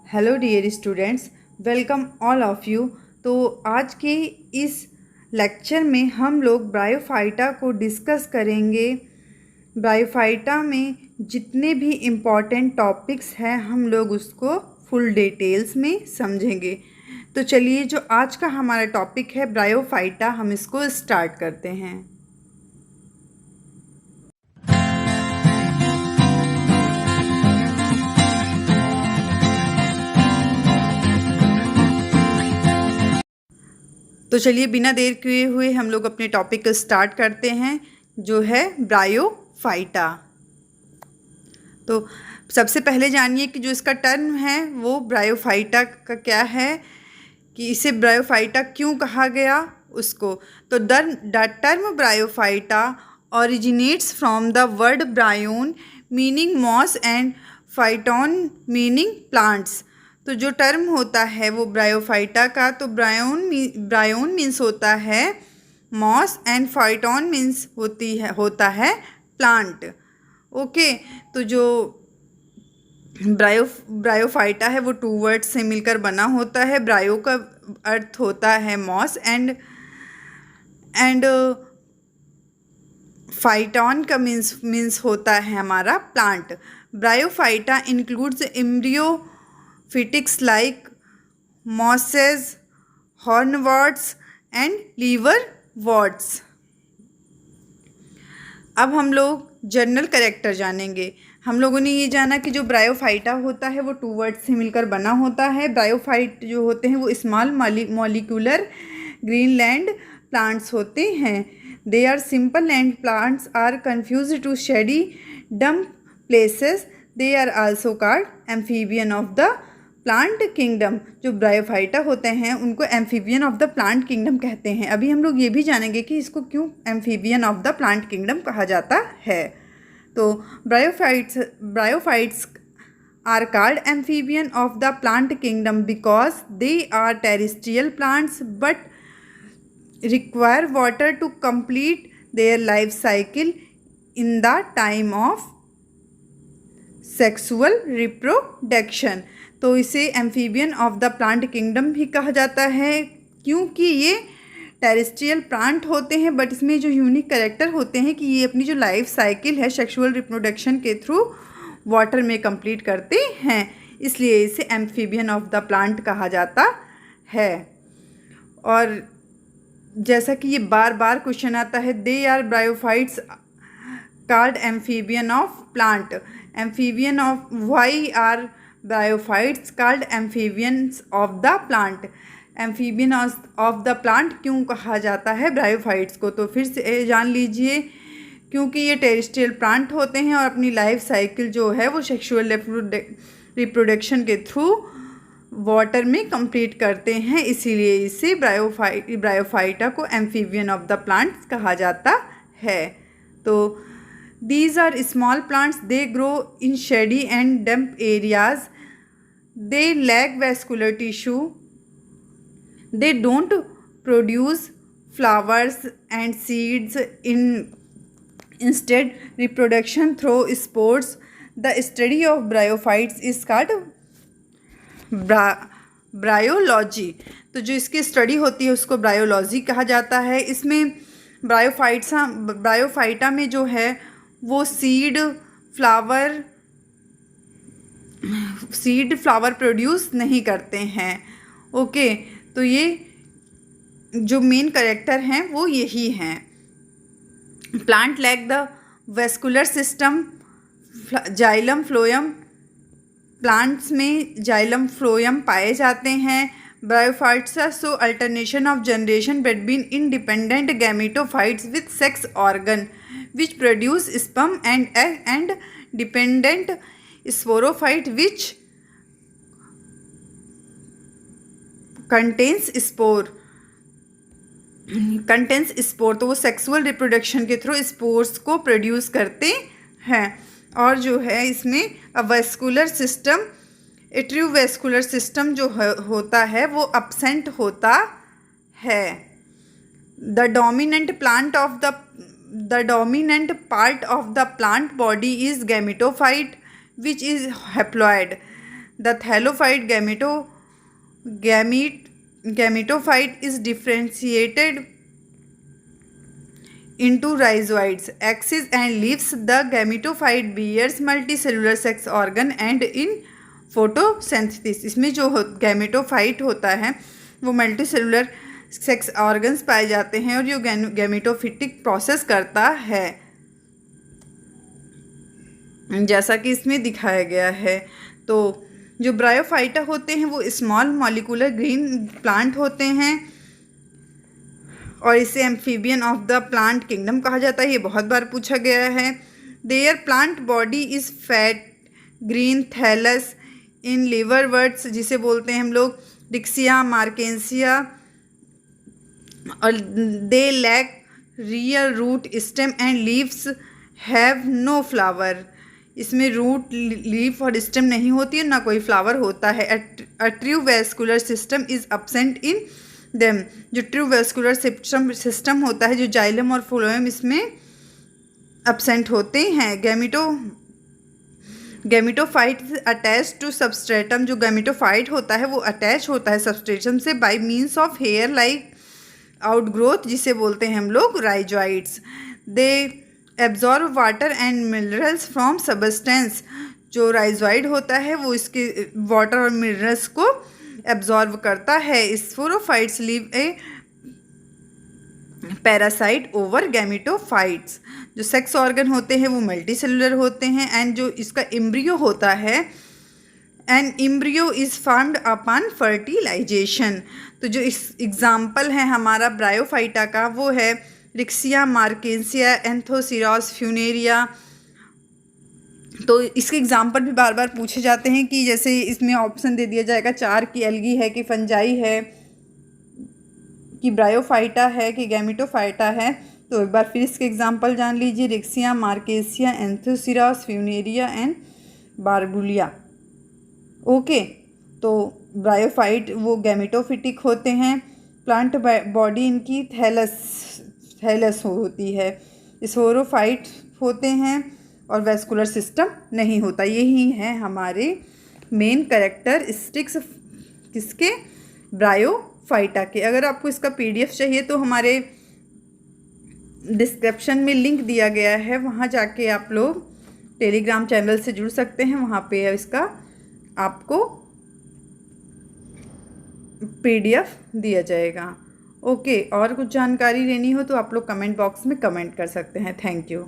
Hello dear students, welcome all of you. तो आज के इस लेक्चर में हम लोग ब्रायोफाइटा को डिस्कस करेंगे। ब्रायोफाइटा में जितने भी इम्पॉर्टेंट टॉपिक्स हैं हम लोग उसको फुल डिटेल्स में समझेंगे। तो चलिए, जो आज का हमारा टॉपिक है ब्रायोफाइटा, हम इसको स्टार्ट करते हैं। तो चलिए, बिना देर किए हुए हम लोग अपने टॉपिक को स्टार्ट करते हैं, जो है ब्रायोफाइटा। तो सबसे पहले जानिए कि जो इसका टर्म है वो ब्रायोफाइटा का क्या है, कि इसे ब्रायोफाइटा क्यों कहा गया उसको। तो the term bryophyta originates from the word bryon meaning moss and phyton meaning plants. तो जो टर्म होता है वो ब्रायोफाइटा का, तो ब्रायोन मीन्स होता है मॉस एंड फाइटोन मीन्स होता है प्लांट। ओके, तो जो ब्रायोफाइटा है वो टू वर्ड्स से मिलकर बना होता है। ब्रायो का अर्थ होता है मॉस एंड फाइटोन का मीन्स होता है हमारा plant. Bryophyta includes embryophytes like mosses, hornworts and liverworts. अब हम लोग जनरल कैरेक्टर जानेंगे। हम लोगों ने ये जाना कि जो ब्रायोफाइटा होता है वो टू वर्ड से मिलकर बना होता है। ब्रायोफाइट जो होते हैं वो स्मॉल मॉलिक्यूलर ग्रीनलैंड प्लांट्स होते हैं। They are simple land plants are confuse to shady damp places. They are also called amphibian of the plant kingdom. जो ब्रायोफाइटा होते हैं उनको amphibian of the plant kingdom कहते हैं। अभी हम लोग ये भी जानेंगे कि इसको क्यों amphibian of the plant kingdom कहा जाता है। तो bryophytes are called amphibian of the plant kingdom because they are terrestrial plants but require water to complete their life cycle in the time of sexual reproduction. तो इसे amphibian of the plant kingdom भी कहा जाता है, क्योंकि ये terrestrial plant होते हैं बट इसमें जो यूनिक कैरेक्टर होते हैं कि ये अपनी जो लाइफ साइकिल है सेक्सुअल रिप्रोडक्शन के थ्रू वाटर में कंप्लीट करते हैं, इसलिए इसे एम्फीबियन ऑफ द प्लांट कहा जाता है। और जैसा कि ये बार बार क्वेश्चन आता है, they are bryophytes called amphibian of plant. Amphibian of why are bryophytes called amphibians of the plant. Amphibian of the plant क्यों कहा जाता है ब्रायोफाइट्स को, तो फिर से जान लीजिए, क्योंकि ये टेरेस्ट्रियल प्लांट होते हैं और अपनी लाइफ साइकिल जो है वो सेक्सुअल रिप्रोडक्शन के थ्रू वाटर में कंप्लीट करते हैं, इसीलिए इसे ब्रायोफाइटा को एम्फीबियन ऑफ द प्लांट्स कहा जाता है। तो these are small plants, they grow in shady and damp areas, they lack vascular tissue, they don't produce flowers and seeds. Instead reproduction through spores. The study of bryophytes is called bryology. तो जो इसकी study होती है उसको bryology कहा जाता है। इसमें ब्रायोफाइटा में जो है वो सीड फ्लावर प्रोड्यूस नहीं करते हैं। ओके, तो ये जो मेन कैरेक्टर हैं वो यही हैं। Plant lack the vascular system, xylem phloem. Plants में जाइलम फ्लोएम पाए जाते हैं। Bryophytes show alternation of generation between independent gametophytes with sex organ which produce sperm and egg, and dependent sporophyte which contains spore। तो वो sexual reproduction के through spores को produce करते हैं। और जो है इसमें वेस्कुलर सिस्टम, एट्रियोवेस्कुलर सिस्टम जो होता है वो absent होता है। The dominant part of the plant body is gametophyte which is haploid. The thallophyte gametophyte is differentiated into rhizoids, axis and leaves. The gametophyte bears multicellular sex organ and in photosynthesis. इसमें जो gametophyte होता है वो multicellular sex organs पाए जाते हैं और जो गैमेटोफिटिक प्रोसेस करता है, जैसा कि इसमें दिखाया गया है। तो जो ब्रायोफाइटा होते हैं वो स्मॉल मॉलिकुलर ग्रीन प्लांट होते हैं और इसे amphibian of the plant kingdom कहा जाता है। ये बहुत बार पूछा गया है। Their plant body is fat green thallus in liverworts, जिसे बोलते हैं हम लोग डिक्सिया मार्केंसिया, और they lack real root stem and leaves have no flower. इसमें रूट लीफ और स्टेम नहीं होती है, ना कोई फ्लावर होता है। A true vascular system is absent in them. जो ट्रू वेस्कुलर सिस्टम होता है, जो जाइलम और फ्लोएम, इसमें एब्सेंट होते हैं। Gametophyte attach to substratum. जो गैमेटोफाइट होता है वो अटैच होता है सबस्ट्रेटम से by means of hair like outgrowth, जिसे बोलते हैं हम लोग rhizoids. They absorb water and minerals from substance. जो राइजोइड होता है वो इसके वाटर और मिनरल्स को एब्जॉर्ब करता है। स्पोरोफाइट्स लीव ए पैरासाइट ओवर गैमेटोफाइट्स। जो सेक्स ऑर्गन होते हैं वो मल्टीसेलुलर होते हैं एंड जो इसका एम्ब्रियो होता है, and embryo is formed upon fertilisation. तो जो इस एग्जाम्पल है हमारा ब्रायोफाइटा का वो है रिक्सिया मार्केंसिया एंथोसिरास फ्यूनेरिया। तो इसके एग्जाम्पल भी बार बार पूछे जाते हैं कि जैसे इसमें ऑप्शन दे दिया जाएगा 4 की एल्गी है कि फंजाई है कि ब्रायोफाइटा है कि गैमेटोफाइटा है। तो एक बार फिर इसके एग्जाम्पल जान लीजिए, रिक्सिया मार्केसिया Anthoceros Funaria and Barbula. Okay, तो ब्रायोफाइट वो गैमेटोफिटिक होते हैं। प्लांट बॉडी इनकी थैलस होती है। स्पोरोफाइट होते हैं और वेस्कुलर सिस्टम नहीं होता। यही है हमारे मेन कैरेक्टरिस्टिक्स किसके, ब्रायोफाइटा के। अगर आपको इसका PDF चाहिए तो हमारे डिस्क्रिप्शन में लिंक दिया गया है, वहाँ जाके आप लोग टेलीग्राम चैनल से जुड़ सकते हैं। वहाँ पे इसका आपको PDF दिया जाएगा। ओके, और कुछ जानकारी लेनी हो तो आप लोग कमेंट बॉक्स में कमेंट कर सकते हैं। Thank you.